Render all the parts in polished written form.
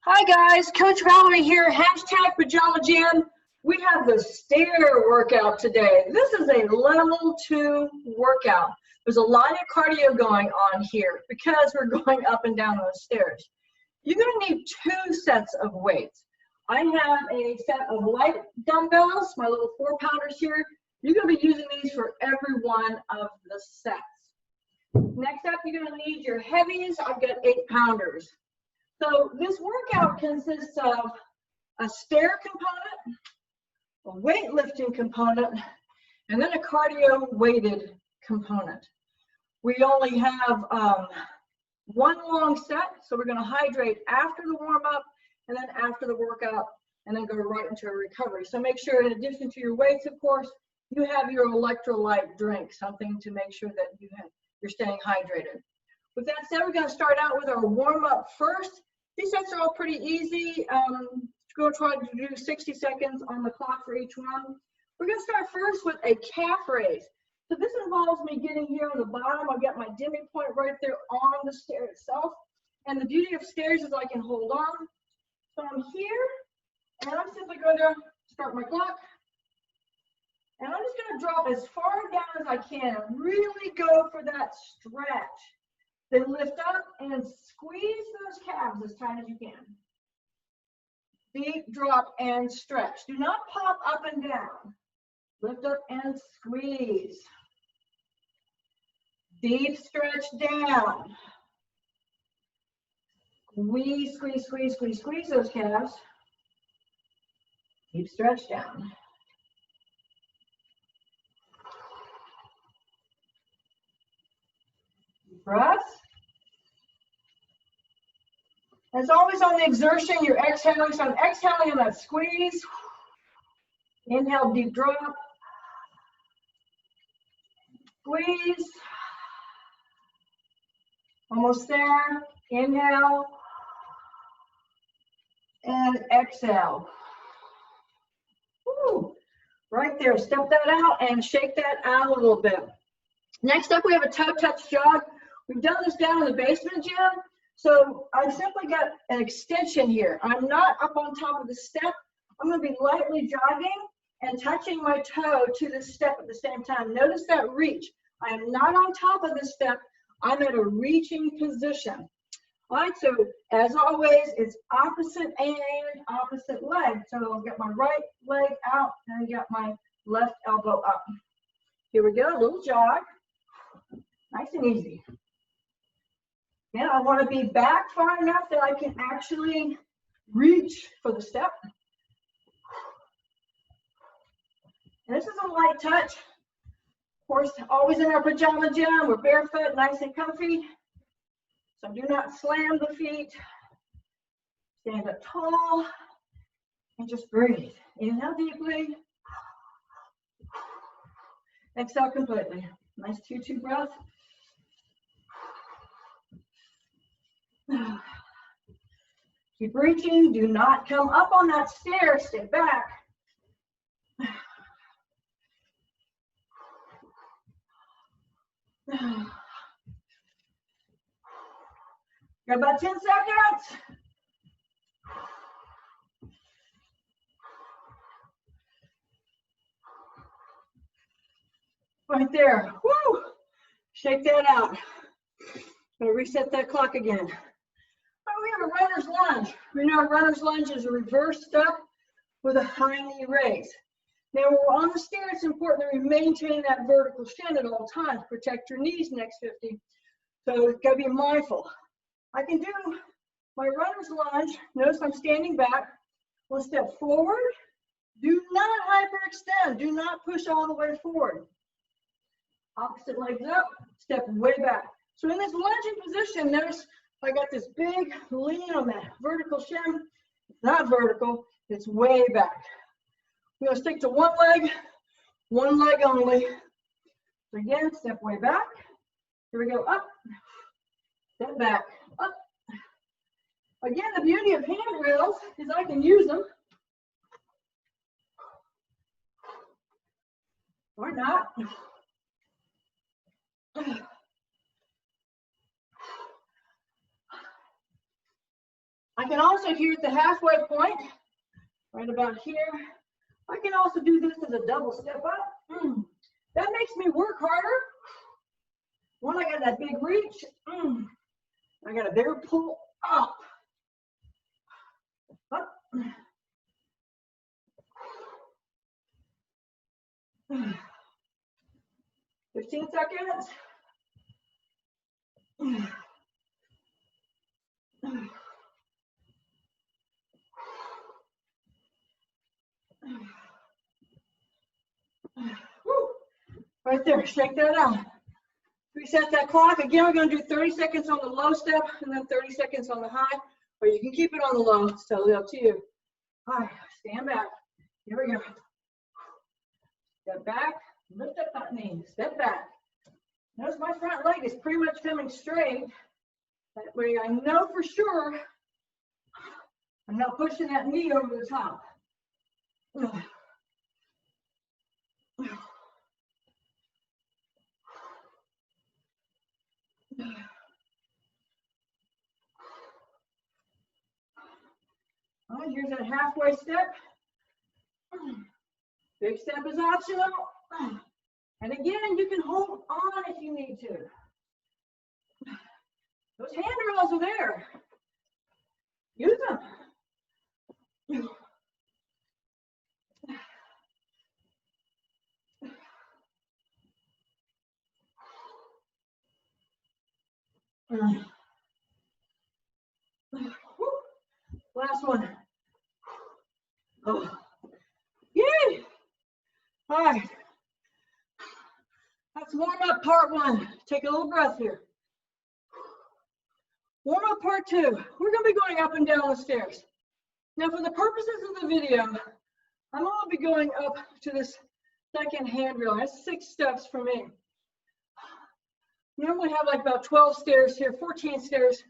Hi guys, Coach Valerie here, hashtag Pajama Jam. We have the STAIR workout today. This is a level 2 workout. There's a lot of cardio going on here because we're going up and down those stairs. You're gonna need 2 sets of weights. I have a set of light dumbbells, my little 4-pounders here. You're gonna be using these for every one of the sets. Next up, you're gonna need your heavies. I've got 8-pounders. So this workout consists of a stair component, a weightlifting component, and then a cardio weighted component. We only have one long set, so we're going to hydrate after the warm-up and then after the workout and then go right into a recovery. So make sure in addition to your weights, of course, you have your electrolyte drink, something to make sure that you're staying hydrated. With that said, we're going to start out with our warm-up first. These sets are all pretty easy. Go try to do 60 seconds on the clock for each one. We're going to start first with a calf raise. So this involves me getting here on the bottom. I've got my dimming point right there on the stair itself. And the beauty of stairs is I can hold on. So I'm here, and I'm simply going to start my clock. And I'm just going to drop as far down as I can. Really go for that stretch. Then lift up and squeeze those calves as tight as you can. Deep drop and stretch. Do not pop up and down. Lift up and squeeze. Deep stretch down. Squeeze, squeeze, squeeze, squeeze, squeeze those calves. Deep stretch down. Breath. As always on the exertion, you're exhaling. So I'm exhaling on that squeeze. Inhale, deep drop. Squeeze. Almost there. Inhale. And exhale. Woo. Right there. Step that out and shake that out a little bit. Next up, we have a toe touch jog. We've done this down in the basement gym, so I simply got an extension here. I'm not up on top of the step. I'm going to be lightly jogging and touching my toe to the step at the same time. Notice that reach. I am not on top of the step. I'm at a reaching position. All right, so as always, it's opposite and opposite leg. So I'll get my right leg out and get my left elbow up. Here we go, a little jog. Nice and easy. And I want to be back far enough that I can actually reach for the step. And this is a light touch. Of course, always in our pajama gym, we're barefoot, nice and comfy. So do not slam the feet. Stand up tall and just breathe. Inhale deeply. Exhale completely. Nice 2-2 breath. Keep reaching. Do not come up on that stair. Stay back. Got about 10 seconds. Right there. Woo! Shake that out. Gonna reset that clock again. We have a runner's lunge. We know a runner's lunge is a reverse step with a high knee raise. Now, when we're on the stair, it's important that we maintain that vertical shin at all times. Protect your knees next 50. So you've got to be mindful. I can do my runner's lunge. Notice I'm standing back. We'll step forward. Do not hyperextend. Do not push all the way forward. Opposite legs up. Step way back. So in this lunging position, notice I got this big lean on that vertical shin. It's not vertical, it's way back. We're gonna stick to one leg only. So again, step way back. Here we go, up, step back, up. Again, the beauty of handrails is I can use them. Or not. I can also, if you're at the halfway point, right about here, I can also do this as a double step up. That makes me work harder. When I got that big reach, I got a bigger pull up. Up. 15 seconds. Right there, shake that out. Reset that clock. Again, we're going to do 30 seconds on the low step and then 30 seconds on the high, or you can keep it on the low. It's totally up to you. All right, stand back. Here we go. Step back, lift up that knee, step back. Notice my front leg is pretty much coming straight. That way I know for sure I'm not pushing that knee over the top. All right, here's that halfway step. Big step is optional. And again, you can hold on if you need to. Those handrails are there. Use them. Last one. Oh. Yay! All right. That's warm up part one. Take a little breath here. Warm up part two. We're going to be going up and down the stairs. Now, for the purposes of the video, I'm going to be going up to this second handrail. That's 6 steps for me. Normally have like about 12 stairs here, 14 stairs.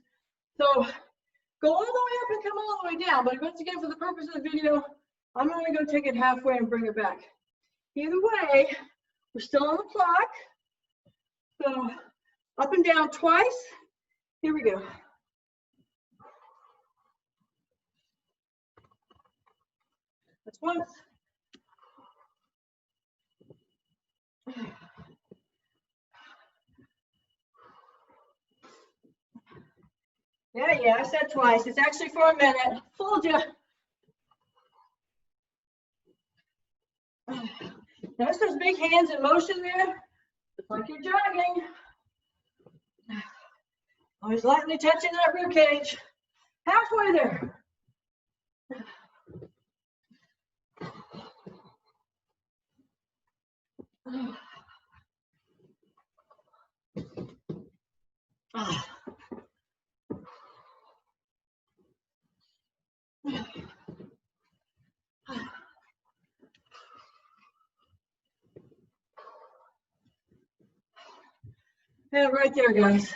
So go all the way up and come all the way down. But once again, for the purpose of the video, I'm only going to take it halfway and bring it back. Either way, we're still on the clock. So up and down twice. Here we go. That's once. Yeah, I said twice. It's actually for a minute. Fooled you. Notice those big hands in motion there? Just like you're jogging. Always lightly touching that rib cage. Halfway there. And right there, guys.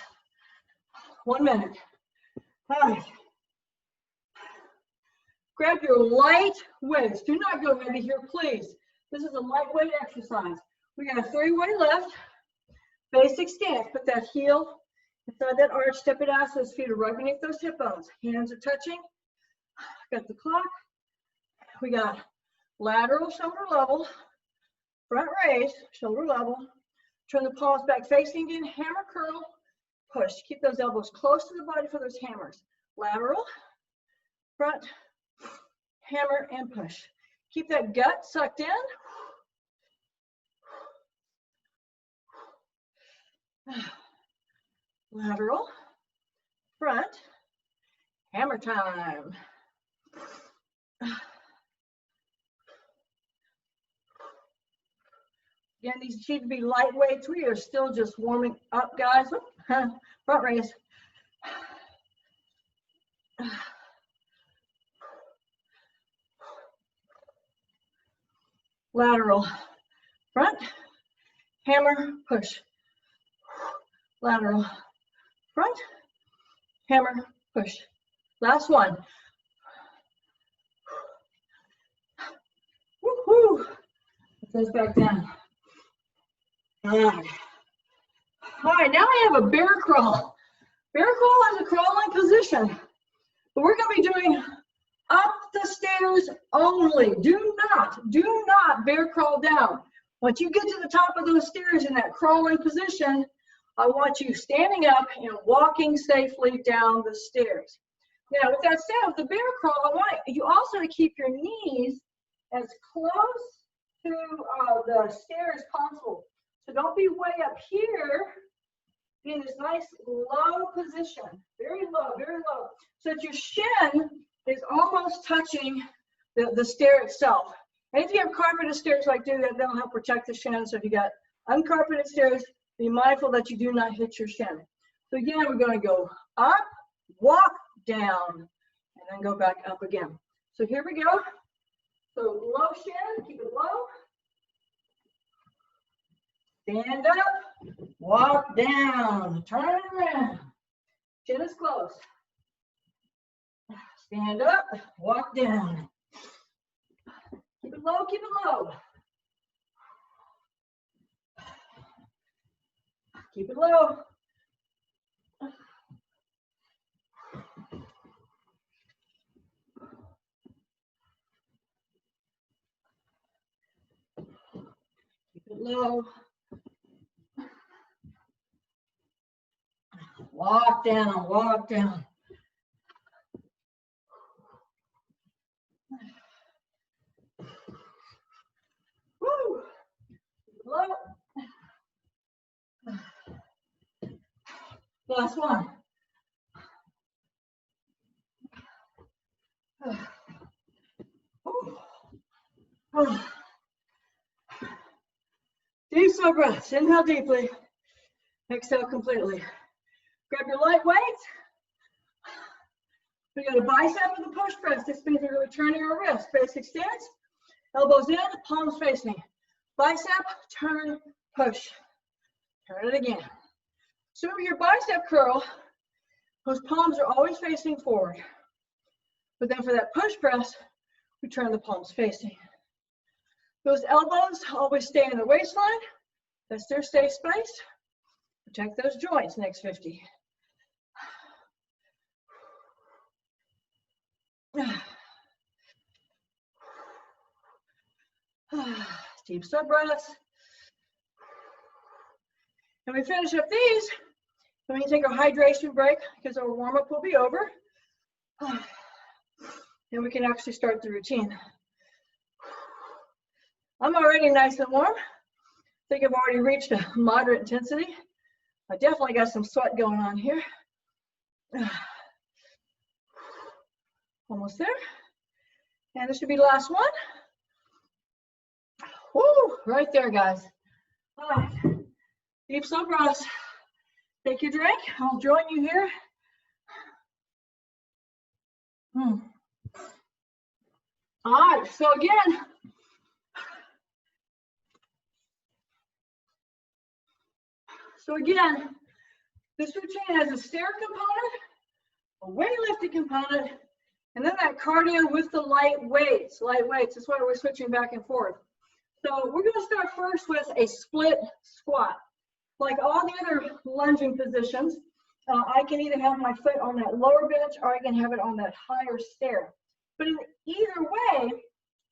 1 minute. All right. Grab your light weights. Do not go heavy here, please. This is a lightweight exercise. We got a 3-way lift. Basic stance. Put that heel inside that arch. Step it out so his feet are right beneath those hip bones. Hands are touching. Got the clock. We got lateral, shoulder level. Front raise, shoulder level. Turn the palms back facing in. Hammer curl. Push. Keep those elbows close to the body for those hammers. Lateral, front, hammer, and push. Keep that gut sucked in. Lateral, front, hammer time. Again, these need to be light weights. We are still just warming up, guys. Front raise. Lateral, front, hammer, push. Lateral, front, hammer, push. Last one. Woo-hoo. Put those back down. All right, now I have a bear crawl. Bear crawl is a crawling position. But we're going to be doing up the stairs only. Do not bear crawl down. Once you get to the top of those stairs in that crawling position, I want you standing up and walking safely down the stairs. Now, with that said, with the bear crawl, I want you also to keep your knees as close to the stairs as possible. So don't be way up here. Be in this nice low position, very low, so that your shin is almost touching the stair itself. And if you have carpeted stairs like that, that'll help protect the shin. So if you got uncarpeted stairs, be mindful that you do not hit your shin. So again, we're going to go up, walk down, and then go back up again. So here we go. So low shin, keep it low. Stand up, walk down, turn around. Chin is close. Stand up, walk down. Keep it low, keep it low. Keep it low. Keep it low. Walk down, walk down. Woo! Low. Last one. Deep slow breaths. Inhale deeply. Exhale completely. Grab your light weights. We got a bicep with a push press. This means we're turning our wrist. Basic stance. Elbows in, palms facing. Bicep, turn, push. Turn it again. So your bicep curl, those palms are always facing forward. But then for that push press, we turn the palms facing. Those elbows always stay in the waistline. That's their safe space. Protect those joints, next 50. Deep slow breaths. And we finish up these, then we can take our hydration break because our warm-up will be over. And we can actually start the routine. I'm already nice and warm. I think I've already reached a moderate intensity. I definitely got some sweat going on here. Almost there. And this should be the last one. Woo, right there, guys. All right. Deep slow breaths. Take your drink. I'll join you here. All right, so again, this routine has a stair component, a weightlifting component, and then that cardio with the light weights. That's why we're switching back and forth. So we're going to start first with a split squat. Like all the other lunging positions, I can either have my foot on that lower bench or I can have it on that higher stair. But in either way,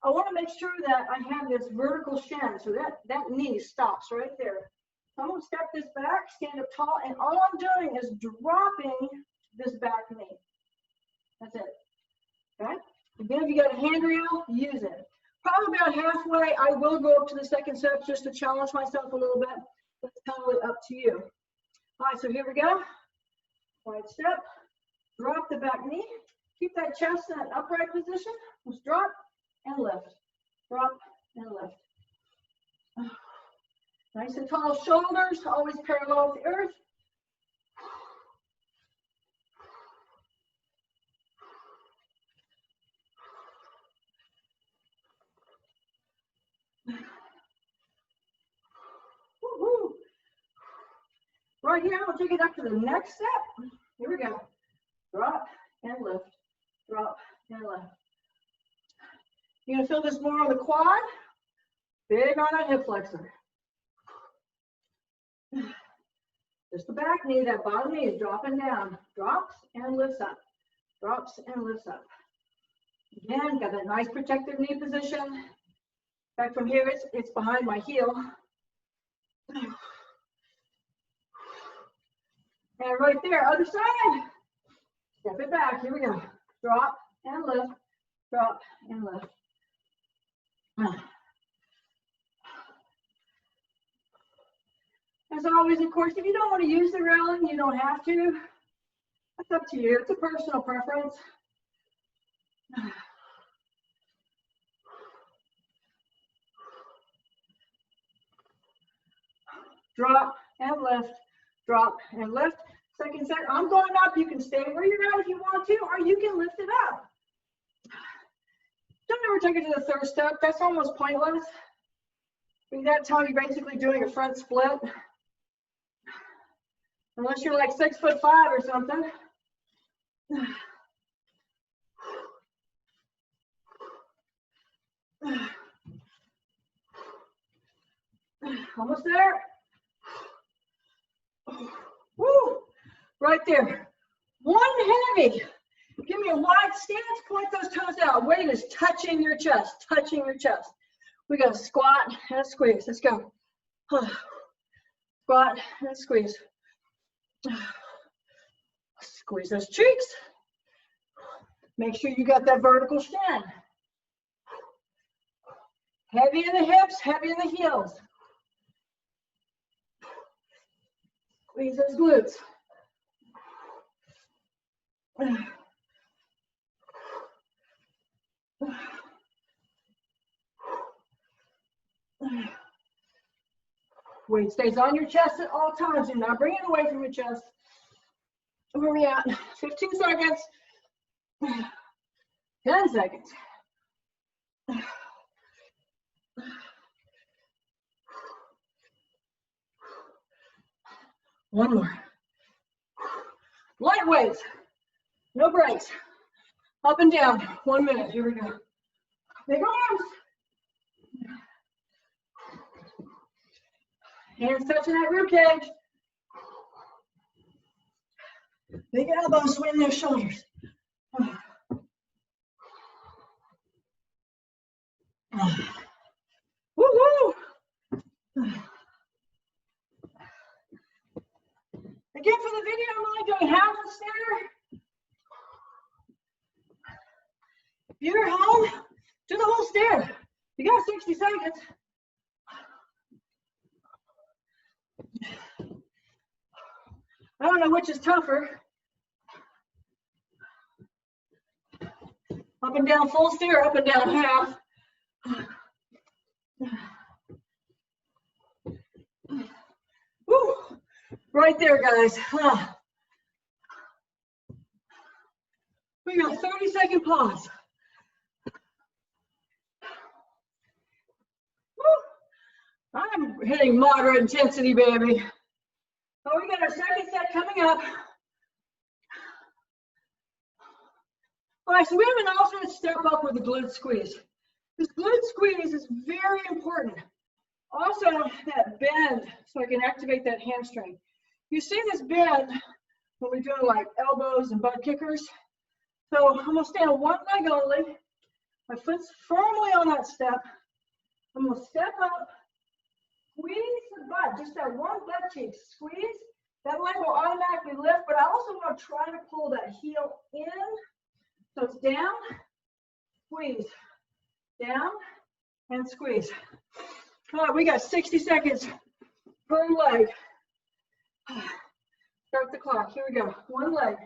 I want to make sure that I have this vertical shin, so that knee stops right there. So I'm going to step this back, stand up tall, and all I'm doing is dropping this back knee. That's it. Okay? Again, if you got a handrail, use it. Probably about halfway, I will go up to the second step just to challenge myself a little bit. That's totally up to you. All right, so here we go. Wide step, drop the back knee. Keep that chest in an upright position. Just drop and lift. Drop and lift. Nice and tall shoulders, always parallel with the earth. Woo-hoo. Right here, we'll take it up to the next step. Here we go. Drop and lift. Drop and lift. You're going to feel this more on the quad. Big on that hip flexor. Just the back knee, that bottom knee is dropping down. Drops and lifts up. drops and lifts up. Again, got that nice protective knee position. Back from here, it's behind my heel. And right there, other side. Step it back, here we go. Drop and lift, drop and lift. As always, of course, if you don't want to use the railing, you don't have to. That's up to you. It's a personal preference. Drop and lift, drop and lift. Second set, I'm going up. You can stay where you're at if you want to, or you can lift it up. Don't ever take it to the third step. That's almost pointless. By that time, you're basically doing a front split. Unless you're like 6'5" or something. Almost there. Woo! Right there. One heavy. Give me a wide stance, point those toes out. Weight is touching your chest, touching your chest. We got a squat and a squeeze. Let's go. Squat and squeeze. Squeeze those cheeks. Make sure you got that vertical stand. Heavy in the hips, heavy in the heels. Squeeze those glutes. Weight stays on your chest at all times. Do not bring it away from your chest. Where are we at? 15 seconds. 10 seconds. One more. Light weights. No breaks. Up and down. 1 minute. Here we go. Big arms. Hands touching that rib cage. Big elbows swing those shoulders. Woo-hoo! Again, for the video, I'm only doing half the stair. If you're home, do the whole stair. You got 60 seconds. I don't know which is tougher. Up and down full stair, up and down half. Woo. Right there, guys. We got 30-second pause. Woo. I'm hitting moderate intensity, baby. Oh, we got our second set coming up. All right, so we have an alternate step up with a glute squeeze. This glute squeeze is very important. Also, that bend, so I can activate that hamstring. You see this bend when we're doing like elbows and butt kickers. So I'm gonna stand on one leg only. My foot's firmly on that step. I'm gonna step up, squeeze the butt, just that one butt cheek, squeeze. That leg will automatically lift, but I also want to try to pull that heel in. So it's down, squeeze, down, and squeeze. All right, we got 60 seconds per leg. Start the clock. Here we go. One leg.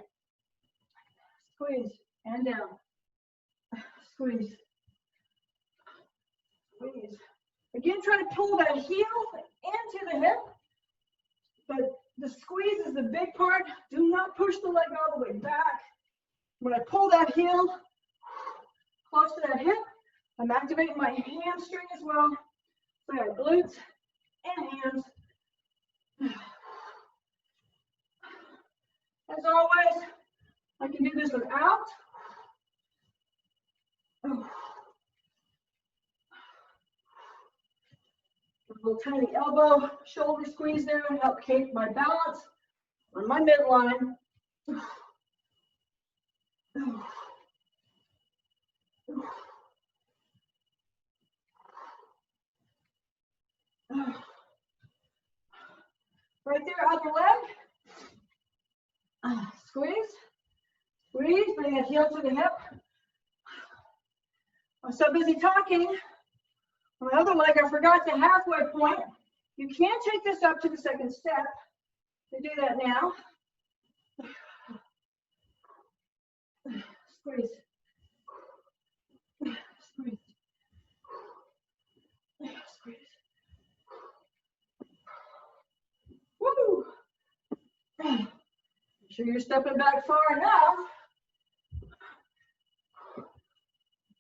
Squeeze and down. Squeeze. Squeeze. Again, try to pull that heel into the hip, but the squeeze is the big part. Do not push the leg all the way back. When I pull that heel close to that hip, I'm activating my hamstring as well. So I got glutes and hams. As always, I can do this without. A little tiny elbow, shoulder squeeze there and help keep my balance on my midline. other leg. Squeeze, squeeze, bring that heel to the hip. I'm so busy talking. On the other leg, I forgot the halfway point. You can take this up to the second step. We do that now. Squeeze. Squeeze. Squeeze. Woo! Make sure you're stepping back far enough.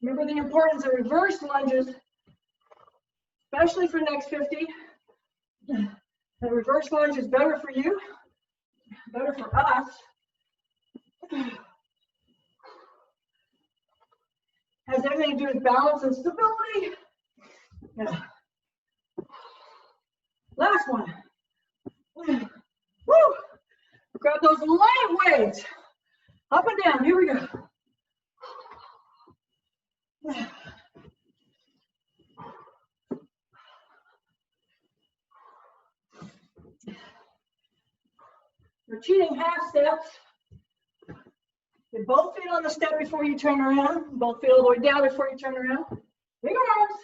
Remember the importance of reverse lunges, especially for next 50. The reverse lunge is better for you, better for us. Has everything to do with balance and stability. Yeah. Last one. Woo! Grab those light weights. Up and down. Here we go. Repeating half steps. Get both feet on the step before you turn around. Both feet all the way down before you turn around. Big arms.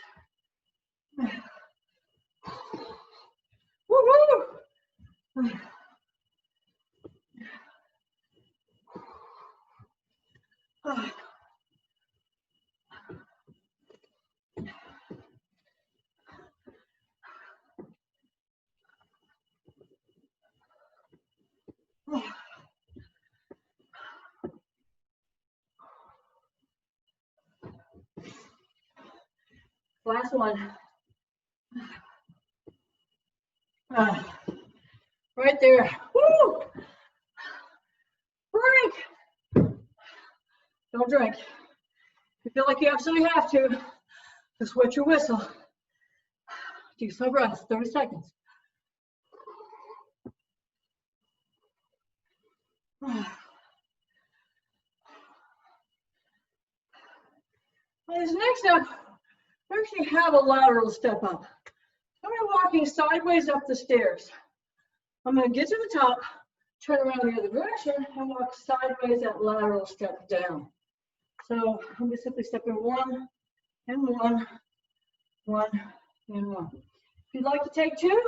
Woo-hoo! Last one. Right there. Woo! Break. Don't drink. If you feel like you absolutely have to, just wet your whistle. Take some breaths, 30 seconds. This next step, we actually have a lateral step up. I'm going to be walking sideways up the stairs. I'm going to get to the top, turn around the other direction, and walk sideways that lateral step down. So I'm going to simply step in one, and one, one, and one. If you'd like to take two,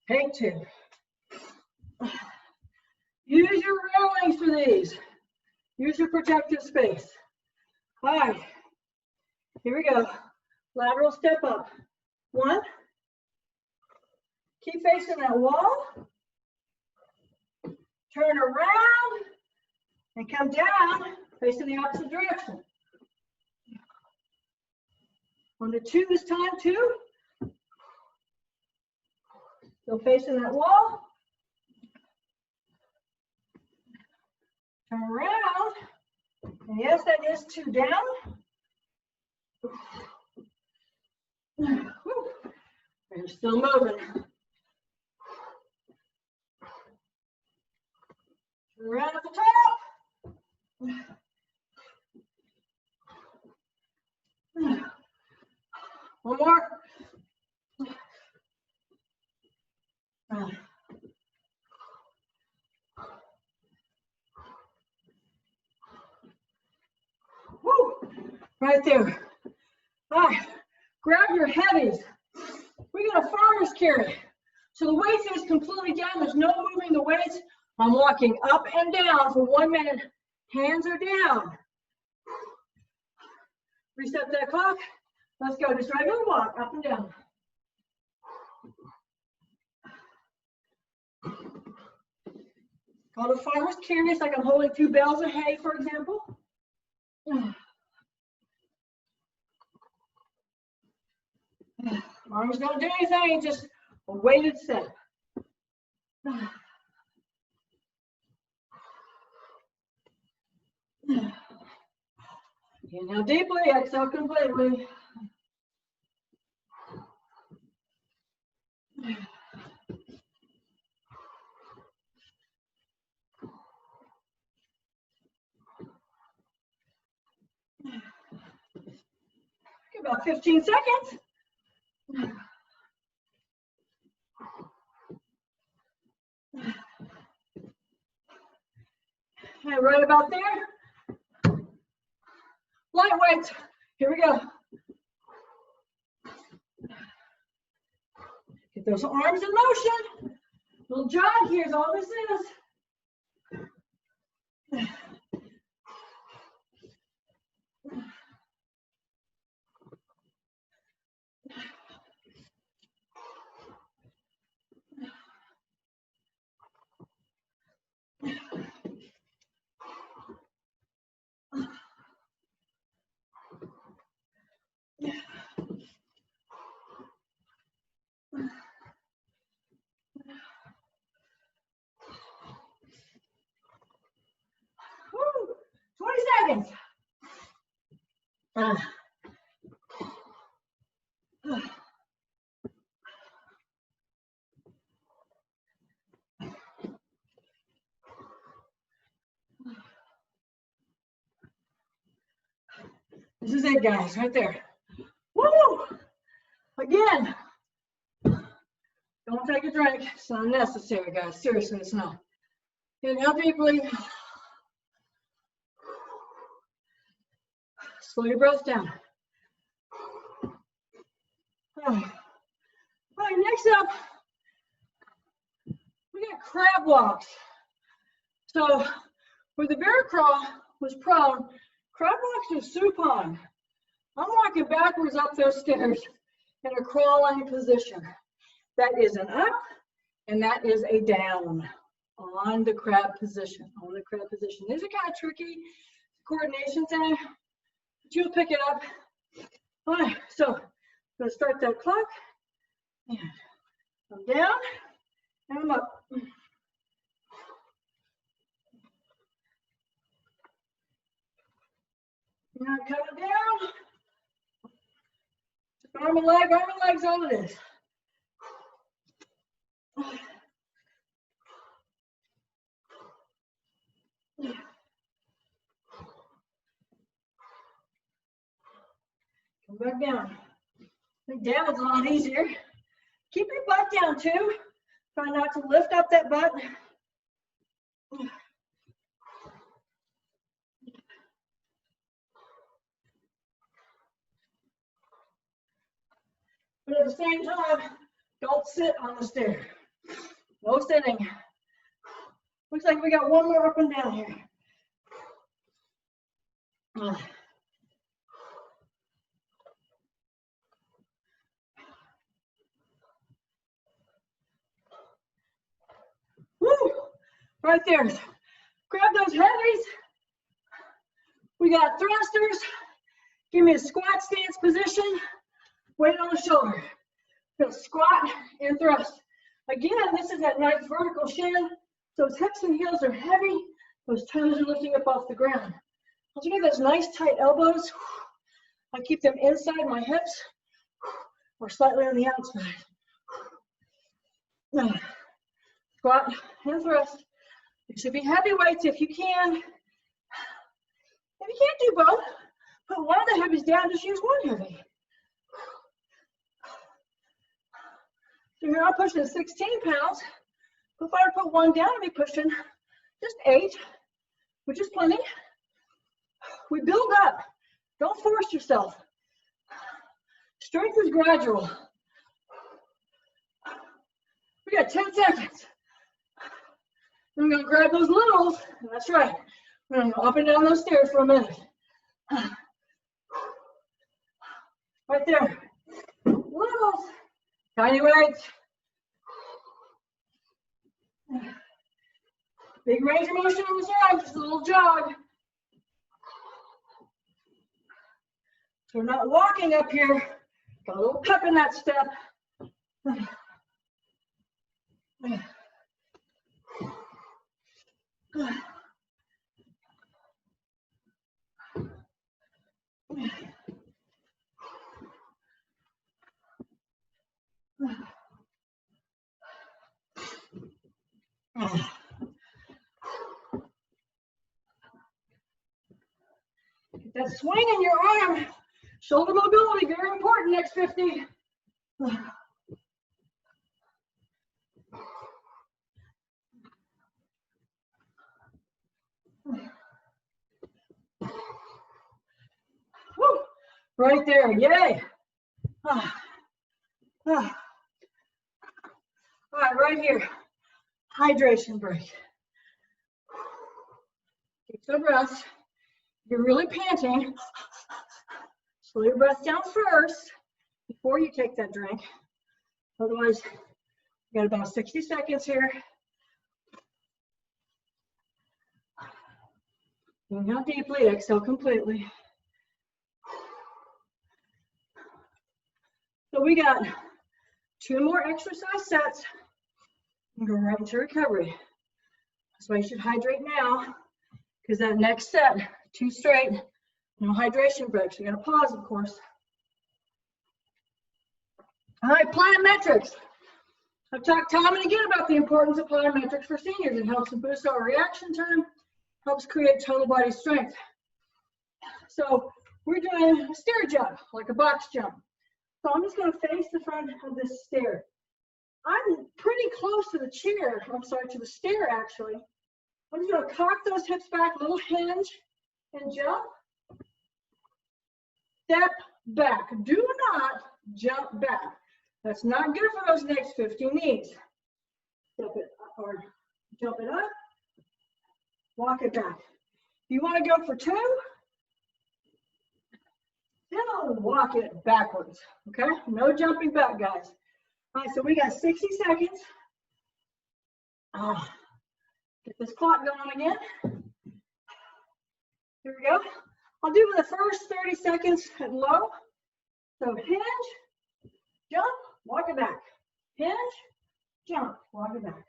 take two. Use your railings for these. Use your protective space. All right, here we go. Lateral step up. One. Keep facing that wall. Turn around and come down, facing the opposite direction. 1 to 2 this time, 2. Still facing that wall. Turn around. And yes, that is 2 down. We're still moving. Turn around at the top. One more. Woo. Right there. All right, grab your heavies. We got a farmer's carry. So the weight is completely down. There's no moving the weights. I'm walking up and down for 1 minute. Hands are down. Reset that clock. Let's go. Just regular walk, up and down. Called a farmer's carry. It's like I'm holding 2 bales of hay, for example. Arms don't do anything, just a weighted set. Inhale deeply, exhale completely. About 15 seconds. right about there. Lightweight. Here we go. Get those arms in motion. Little jog here is all this is. Woo, 20 seconds. This is it, guys, right there. Woo! Again, don't take a drink. It's not necessary, guys. Seriously, it's not. Inhale deeply. Slow your breath down. All right, next up, we got crab walks. So, where the bear crawl was prone, crab walks is supine. I'm walking backwards up those stairs in a crawling position. That is an up, and that is a down on the crab position. These are kind of tricky, coordination thing, but you'll pick it up. All right, so I'm going to start that clock, and I'm down, and I'm up. Now I'm coming down. Arm and leg's all it is. Come back down. I think down is a lot easier. Keep your butt down too. Try not to lift up that butt. But at the same time, don't sit on the stair. No sitting. Looks like we got one more up and down here. Woo! Right there. Grab those heavies. We got thrusters. Give me a squat stance position. Weight on the shoulder. Gonna squat and thrust. Again, this is that nice vertical shin. Those hips and heels are heavy. Those toes are lifting up off the ground. Once you get those nice tight elbows, I keep them inside my hips or slightly on the outside. Squat and thrust. It should be heavy weights if you can. If you can't do both, put one of the heavies down, just use one heavy. So here I'm pushing 16 pounds. If I were to put one down, I'd be pushing just 8, which is plenty. We build up. Don't force yourself. Strength is gradual. We got 10 seconds. I'm going to grab those littles. That's right. We're going to go up and down those stairs for a minute. Right there. Littles. Tiny weights. Big range of motion on this arm, just a little jog. So we're not walking up here. Got a little pep in that step. Get that swing in your arm. Shoulder mobility, very important, next 50. Right there, yay. Ah. Ah. All right, right here, hydration break. Take some breaths. You're really panting. Slow your breath down first before you take that drink. Otherwise, you got about 60 seconds here. Inhale deeply, exhale completely. So we got 2 more exercise sets and go right into recovery. That's why you should hydrate now, because that next set, 2 straight, no hydration breaks. You got to pause, of course. All right, plyometrics. I've talked time and again about the importance of plyometrics for seniors. It helps to boost our reaction time, helps create total body strength. So we're doing a stair jump, like a box jump. So I'm just going to face the front of this stair. I'm pretty close to the chair, I'm sorry, to the stair actually. I'm just going to cock those hips back, little hinge, and jump. Step back. Do not jump back. That's not good for those next 50 knees. Step it up or jump it up, walk it back. If you want to go for 2, still walk it backwards, okay? No jumping back, guys. All right, so we got 60 seconds. Get this clock going again. Here we go. I'll do the first 30 seconds at low. So hinge, jump, walk it back. Hinge, jump, walk it back.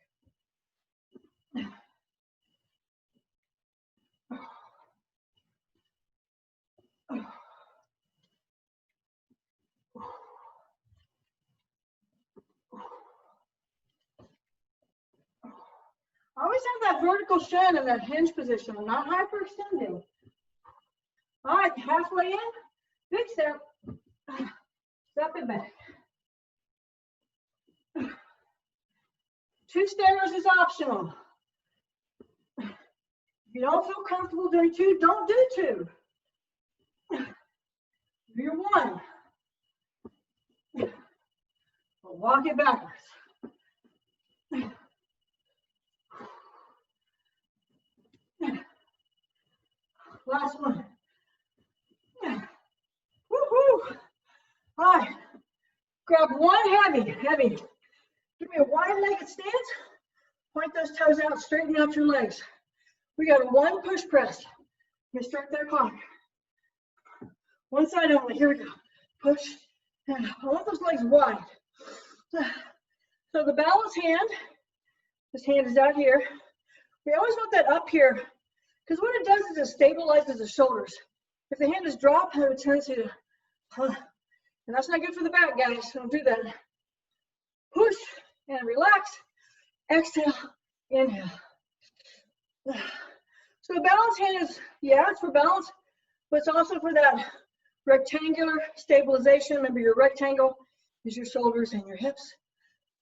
I always have that vertical shin in that hinge position. I'm not hyperextending. All right, halfway in, big step. Step it back. 2 stairs is optional. If you don't feel comfortable doing 2, don't do 2. Do 1. Walk it backwards. Last one. Woohoo! All right. Grab one heavy. Give me a wide-legged stance. Point those toes out, straighten out your legs. We got 1 push press. Let me start that clock. One side only. Here we go. Push. And I want those legs wide. So the balance hand, this hand is out here. We always want that up here, because what it does is it stabilizes the shoulders. If the hand is dropped, I have a tendency to, and that's not good for the back, guys. Don't do that. Push and relax. Exhale, inhale. So the balance hand is, yeah, it's for balance, but it's also for that rectangular stabilization. Remember, your rectangle is your shoulders and your hips,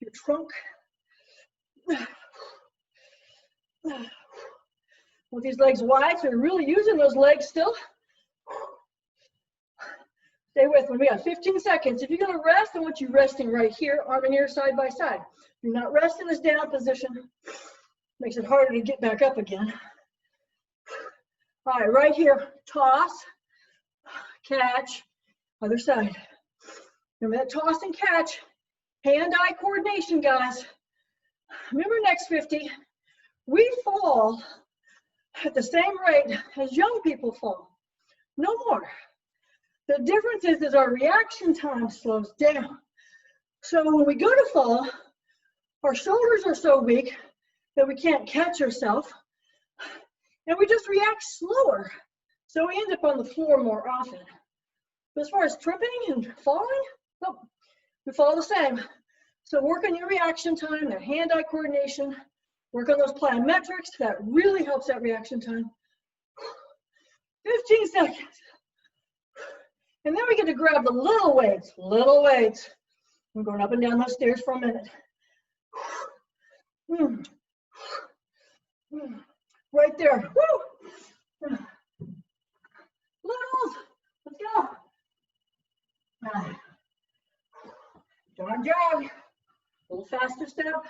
your trunk. With these legs wide, so you're really using those legs still. Stay with me. We got 15 seconds. If you're going to rest, I want you resting right here, arm and ear side by side. You're not resting this down position. Makes it harder to get back up again. All right, right here, toss, catch, other side. Remember that toss and catch, hand-eye coordination, guys. Remember, next 50, we fall at the same rate as young people fall. No more. The difference is our reaction time slows down. So when we go to fall, our shoulders are so weak that we can't catch ourselves, and we just react slower. So we end up on the floor more often. But as far as tripping and falling, nope, we fall the same. So work on your reaction time, that hand-eye coordination, work on those plyometrics. That really helps that reaction time. 15 seconds. And then we get to grab the little weights, I'm going up and down those stairs for a minute. Right there. Woo! Littles, let's go. faster step.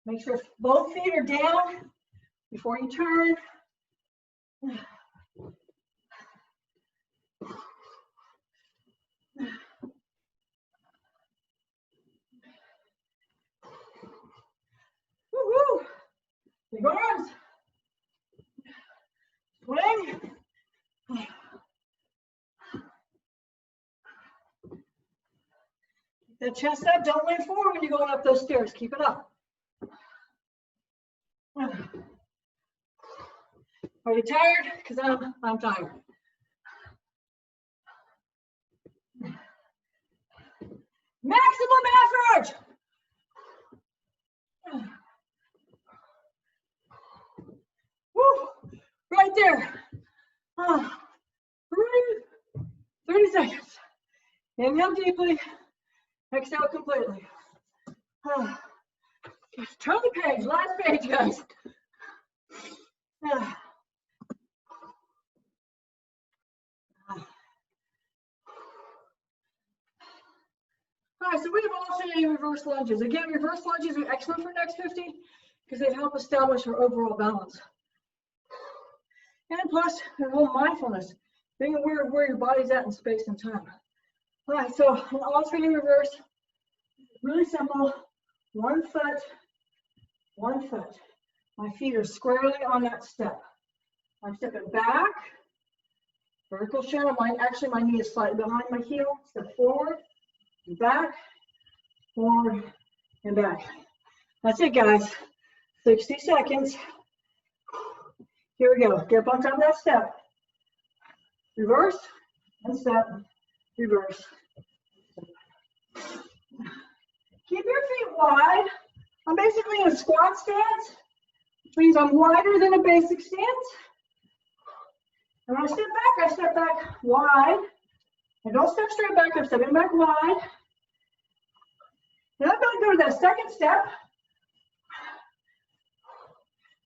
Make sure both feet are down before you turn. Woo-hoo! Big arms. Swing. Keep that chest up. Don't lean forward when you're going up those stairs. Keep it up. Are you tired? Because I'm tired. Maximum effort. Woo! Right there. Breathe. 30 seconds. Inhale deeply. Exhale completely. Turn the page. Last page, guys. All right, so we have alternating reverse lunges. Again, reverse lunges are excellent for next 50 because they help establish our overall balance. And plus, the whole mindfulness, being aware of where your body's at in space and time. All right, so an alternating reverse, really simple. 1 foot, 1 foot. My feet are squarely on that step. I'm stepping back, vertical channel. Actually, my knee is slightly behind my heel. Step forward, and back, forward, and back. That's it, guys. 60 seconds. Here we go. Get up on top of that step. Reverse, and step, reverse. Keep your feet wide. I'm basically in a squat stance, which means I'm wider than a basic stance. And when I step back wide. And don't step straight back, I'm stepping back wide. And I'm going to go to that second step.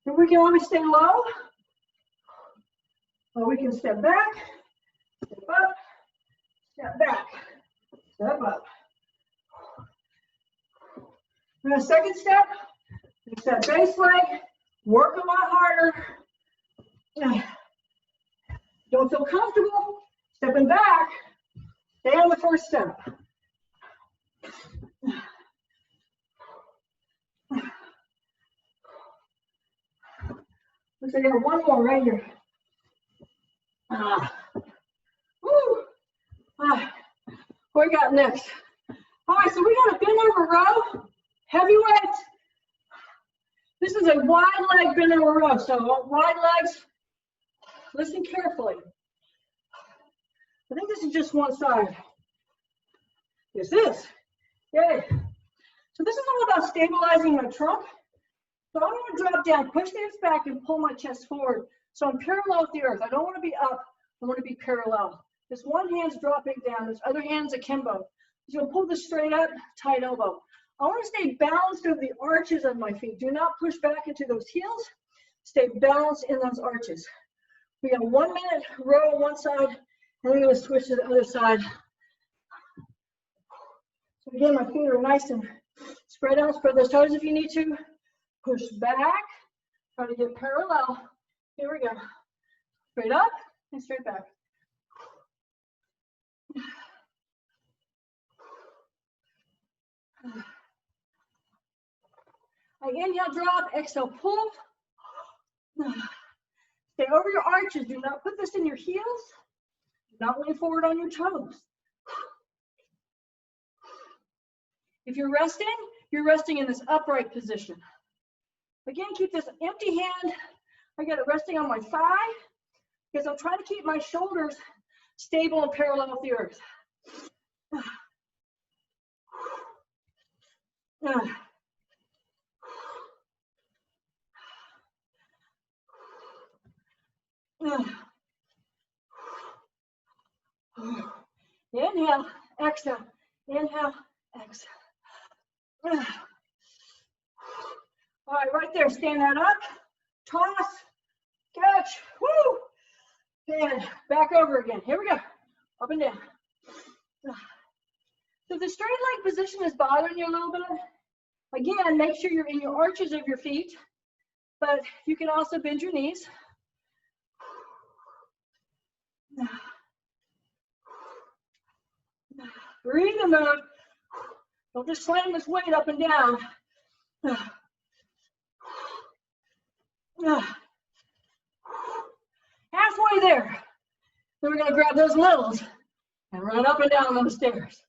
And we can always stay low. Or we can step back, step up, step back, step up. And the second step, it's that base leg, work a lot harder. Don't feel comfortable stepping back, stay on the first step. Looks like I got one more right here. What we got next? All right, so we got a bend over row, heavyweight. This is a wide leg bend over row. So wide legs, listen carefully. I think this is just one side. Yes, this. Yay. So this is all about stabilizing my trunk. So I'm going to drop down, push the hips back, and pull my chest forward. So I'm parallel with the earth. I don't want to be up. I want to be parallel. This one hand's dropping down. This other hand's akimbo. So I'm pull this straight up, tight elbow. I want to stay balanced over the arches of my feet. Do not push back into those heels. Stay balanced in those arches. We got a 1 minute row on one side, and we're going to switch to the other side. So again, my feet are nice and spread out. Spread those toes if you need to. Push back. Try to get parallel. Here we go. Straight up and straight back. I inhale, drop, exhale, pull. Stay over your arches. Do not put this in your heels. Do not lean forward on your toes. If you're resting in this upright position. Again, keep this empty hand. I got it resting on my thigh because I'm trying to keep my shoulders stable and parallel with the earth. Inhale, exhale, inhale, exhale. All right, right there, stand that up, toss, catch, woo, and back over again. Here we go, up and down. So if the straight leg position is bothering you a little bit, again, make sure you're in your arches of your feet, but you can also bend your knees. Breathe and move. Don't just slam this weight up and down. Halfway there. Then we're going to grab those littles and run up and down those stairs.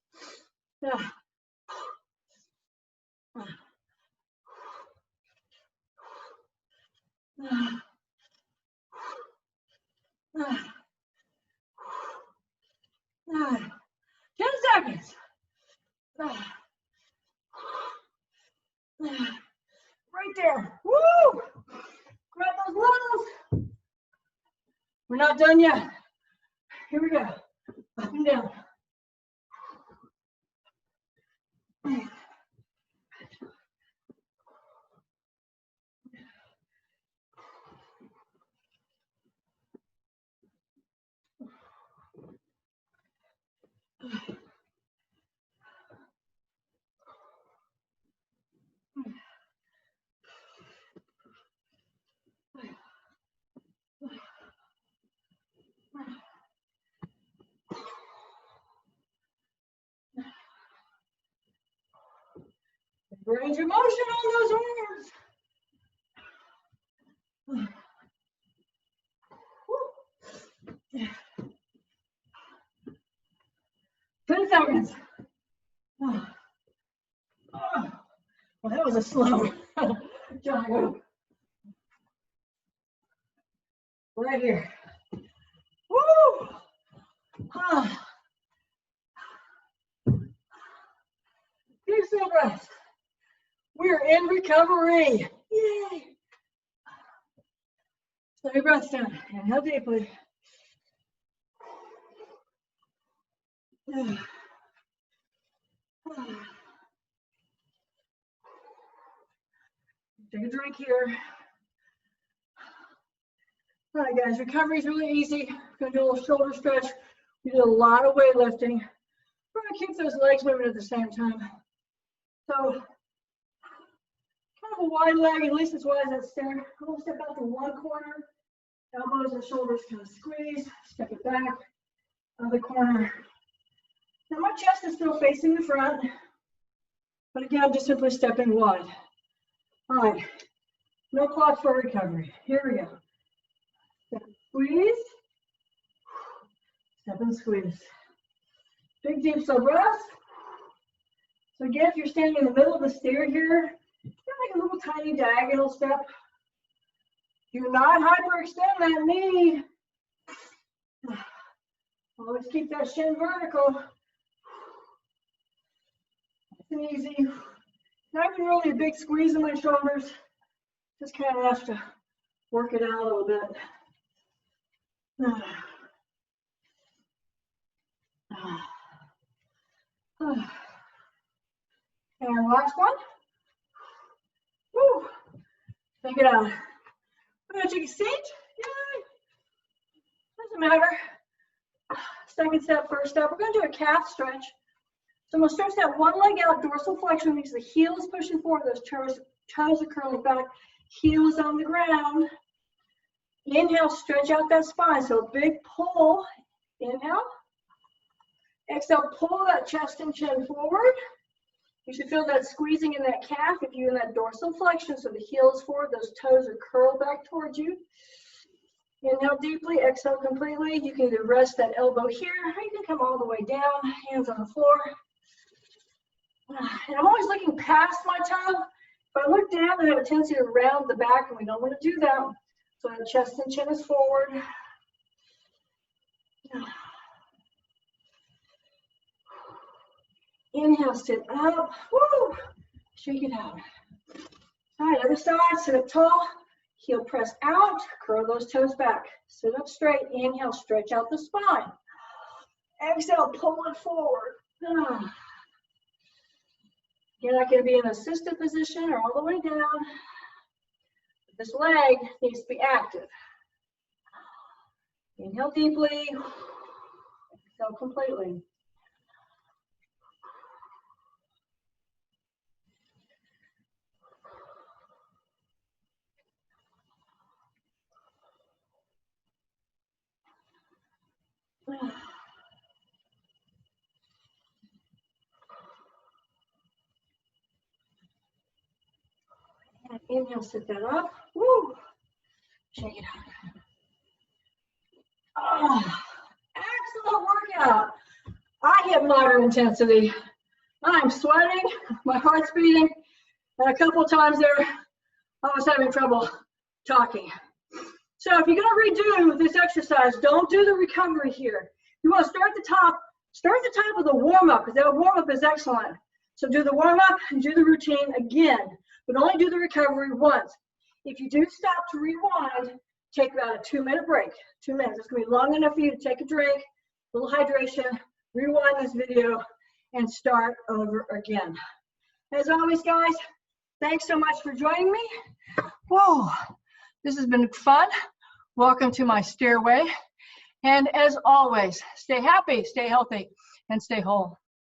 Nine, 10 seconds. Right there. Woo! Grab those littles. We're not done yet. Here we go. Up and down. Range of motion on those arms. 10 seconds. Well, that was a slow jog. Right here. Woo! Deep slow breaths. We're in recovery. Yay! Slow your breaths down. Inhale deeply. Take a drink here. All right, guys, recovery is really easy. We're going to do a little shoulder stretch. We did a lot of weightlifting. We're going to keep those legs moving at the same time. So, kind of a wide leg, at least as wide as that stair. I'm going to step out to one corner. Elbows and shoulders kind of squeeze. Step it back. Other corner. Now my chest is still facing the front. But again, I'm just simply stepping wide. All right. No clock for recovery. Here we go. Step and squeeze. Step and squeeze. Big deep slow breath. So again, if you're standing in the middle of the stair here, you can make a little tiny diagonal step. Do not hyperextend that knee. Always keep that shin vertical. Nice and easy. Not even really a big squeeze in my shoulders. Just kind of have to work it out a little bit. And last one. Woo. Take it out. We're going to take a seat. Yay. Doesn't matter. Second step, first step. We're going to do a calf stretch. So I'm going to stretch that one leg out, dorsal flexion, because the heel is pushing forward, those toes are curling back, heel is on the ground. Inhale, stretch out that spine. So a big pull. Inhale. Exhale, pull that chest and chin forward. You should feel that squeezing in that calf if you're in that dorsal flexion. So the heel is forward, those toes are curled back towards you. Inhale deeply, exhale completely. You can either rest that elbow here, or you can come all the way down, hands on the floor. And I'm always looking past my toe. If I look down, I have a tendency to round the back, and we don't want to do that. So the chest and chin is forward. Inhale, sit up. Woo! Shake it out. All right, other side, sit up tall. Heel press out, curl those toes back. Sit up straight, inhale, stretch out the spine. Exhale, pull it forward. You're not going to be in an assisted position or all the way down. This leg needs to be active. Inhale deeply, exhale completely. Inhale, sit that up. Woo. Shake it out. Oh, excellent workout. I hit moderate intensity. I'm sweating, my heart's beating, and a couple times there, I was having trouble talking. So if you're gonna redo this exercise, don't do the recovery here. You wanna start at the top of the warm-up, because that warm-up is excellent. So do the warm-up and do the routine again, but only do the recovery once. If you do stop to rewind, take about a 2-minute break. 2 minutes, it's gonna be long enough for you to take a drink, a little hydration, rewind this video, and start over again. As always, guys, thanks so much for joining me. Whoa, this has been fun. Welcome to my stairway. And as always, stay happy, stay healthy, and stay whole.